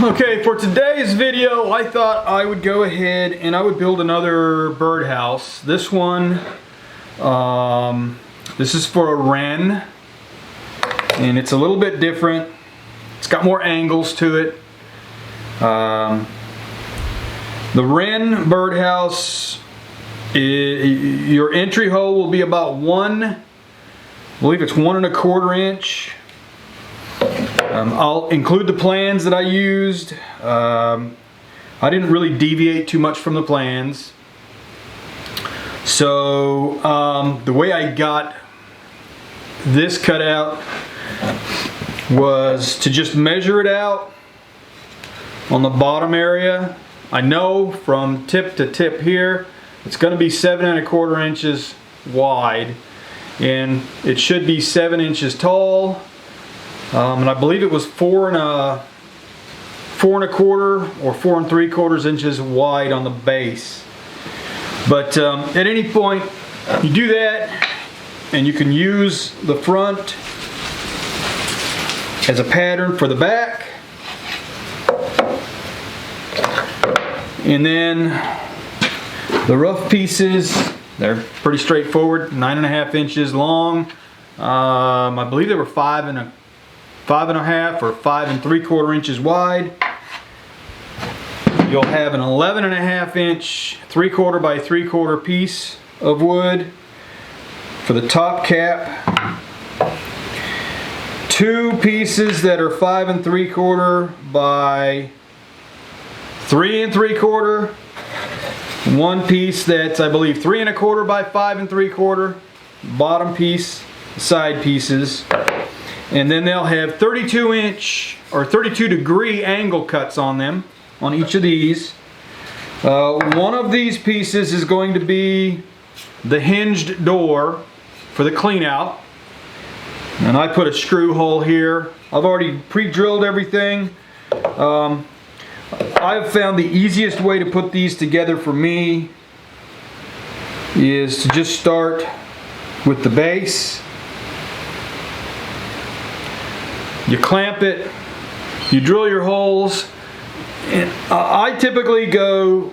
Okay, for today's video, I thought I would go ahead and I would build another birdhouse. This one, this is for a wren, and it's a little bit different. It's got more angles to it. The wren birdhouse, your entry hole will be about I believe it's 1 1/4 inch. I'll include the plans that I used. I didn't really deviate too much from the plans. So the way I got this cut out was to just measure it out on the bottom area. I know from tip to tip here it's going to be 7 1/4 inches wide, and it should be 7 inches tall. And I believe it was 4 1/4 or 4 3/4 inches wide on the base. But at any point you do that, and you can use the front as a pattern for the back. And then the rough pieces, they're pretty straightforward, 9 1/2 inches long. I believe they were 5 1/2 or 5 3/4 inches wide. You'll have an 11 1/2 inch 3/4 by 3/4 piece of wood for the top cap. 2 pieces that are 5 3/4 by 3 3/4. 1 piece that's, I believe, 3 1/4 by 5 3/4. Bottom piece, side pieces. And then they'll have 32 inch or 32 degree angle cuts on them, on each of these. One of these pieces is going to be the hinged door for the clean out. And I put a screw hole here. I've already pre-drilled everything. I've found the easiest way to put these together for me is to just start with the base. You clamp it, you drill your holes, and I typically go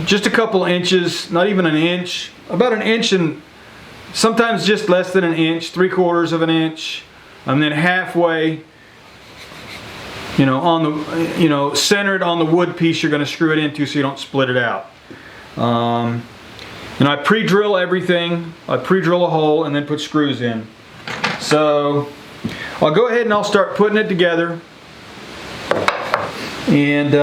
just a couple inches, not even an inch, about an inch, and sometimes just less than an inch, 3/4 of an inch, and then halfway, on the, centered on the wood piece you're going to screw it into so you don't split it out. And I pre-drill everything. I pre-drill a hole and then put screws in. So I'll go ahead and I'll start putting it together, and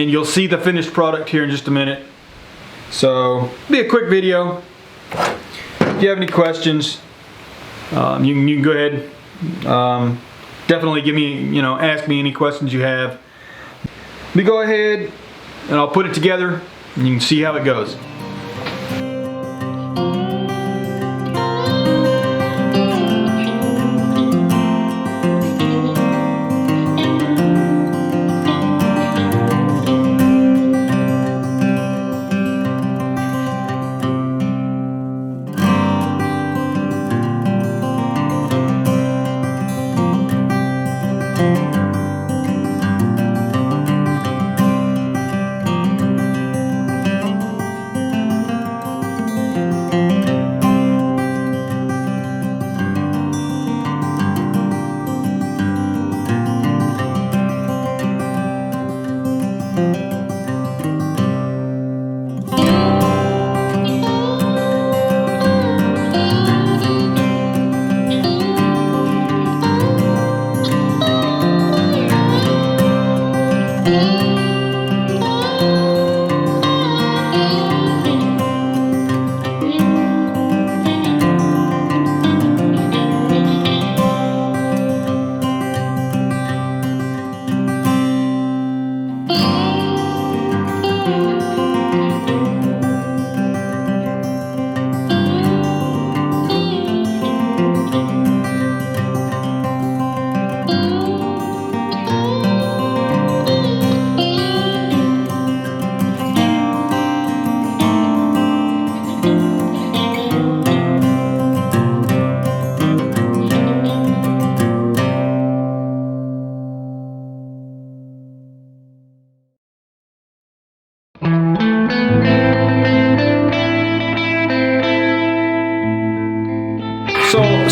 you'll see the finished product here in just a minute. So it'll be a quick video. If you have any questions, you can go ahead. Definitely give me, ask me any questions you have. Let me go ahead and I'll put it together, and you can see how it goes.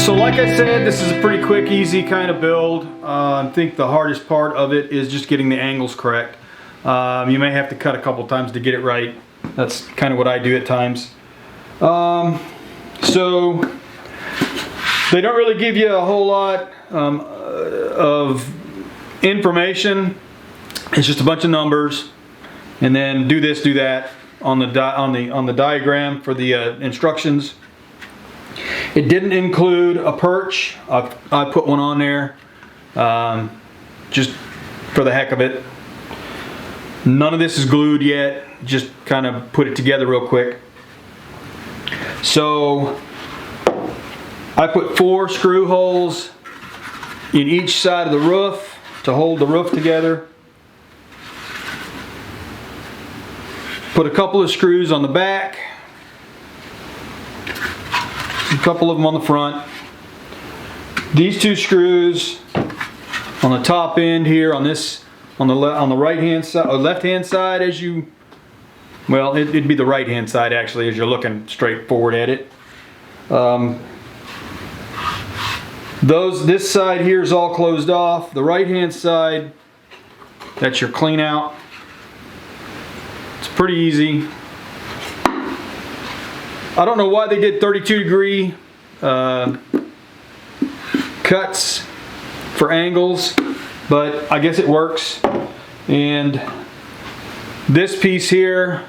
So like I said, this is a pretty quick, easy kind of build. I think the hardest part of it is just getting the angles correct. You may have to cut a couple times to get it right. That's kind of what I do at times. So they don't really give you a whole lot of information. It's just a bunch of numbers, and then do this, do that on the diagram for the instructions. It didn't include a perch. I put one on there just for the heck of it. None of this is glued yet. Just kind of put it together real quick. So I put 4 screw holes in each side of the roof to hold the roof together. Put a couple of screws on the back, a couple of them on the front. These 2 screws on the top end here on this, on the right hand side or left hand side, as you, well, it'd be the right hand side actually as you're looking straight forward at it. This side here is all closed off. The right hand side, that's your clean out. It's pretty easy. I don't know why they did 32-degree cuts for angles, but I guess it works. And this piece here,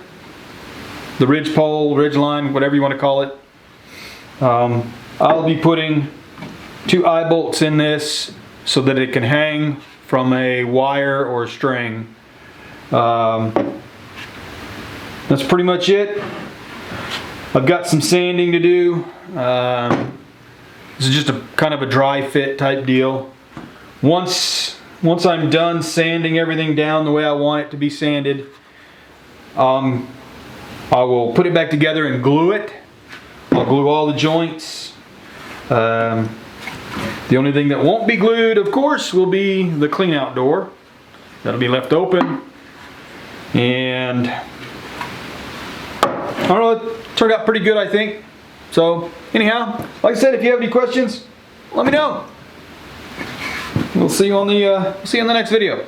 the ridge pole, ridge line, whatever you want to call it, I'll be putting 2 eye bolts in this so that it can hang from a wire or a string. That's pretty much it. I've got some sanding to do. This is just a kind of a dry fit type deal. Once I'm done sanding everything down the way I want it to be sanded, I will put it back together and glue it. I'll glue all the joints. The only thing that won't be glued, of course, will be the clean out door. That'll be left open. And I don't know, it turned out pretty good, I think. So anyhow, like I said, if you have any questions, let me know. We'll see you on the next video.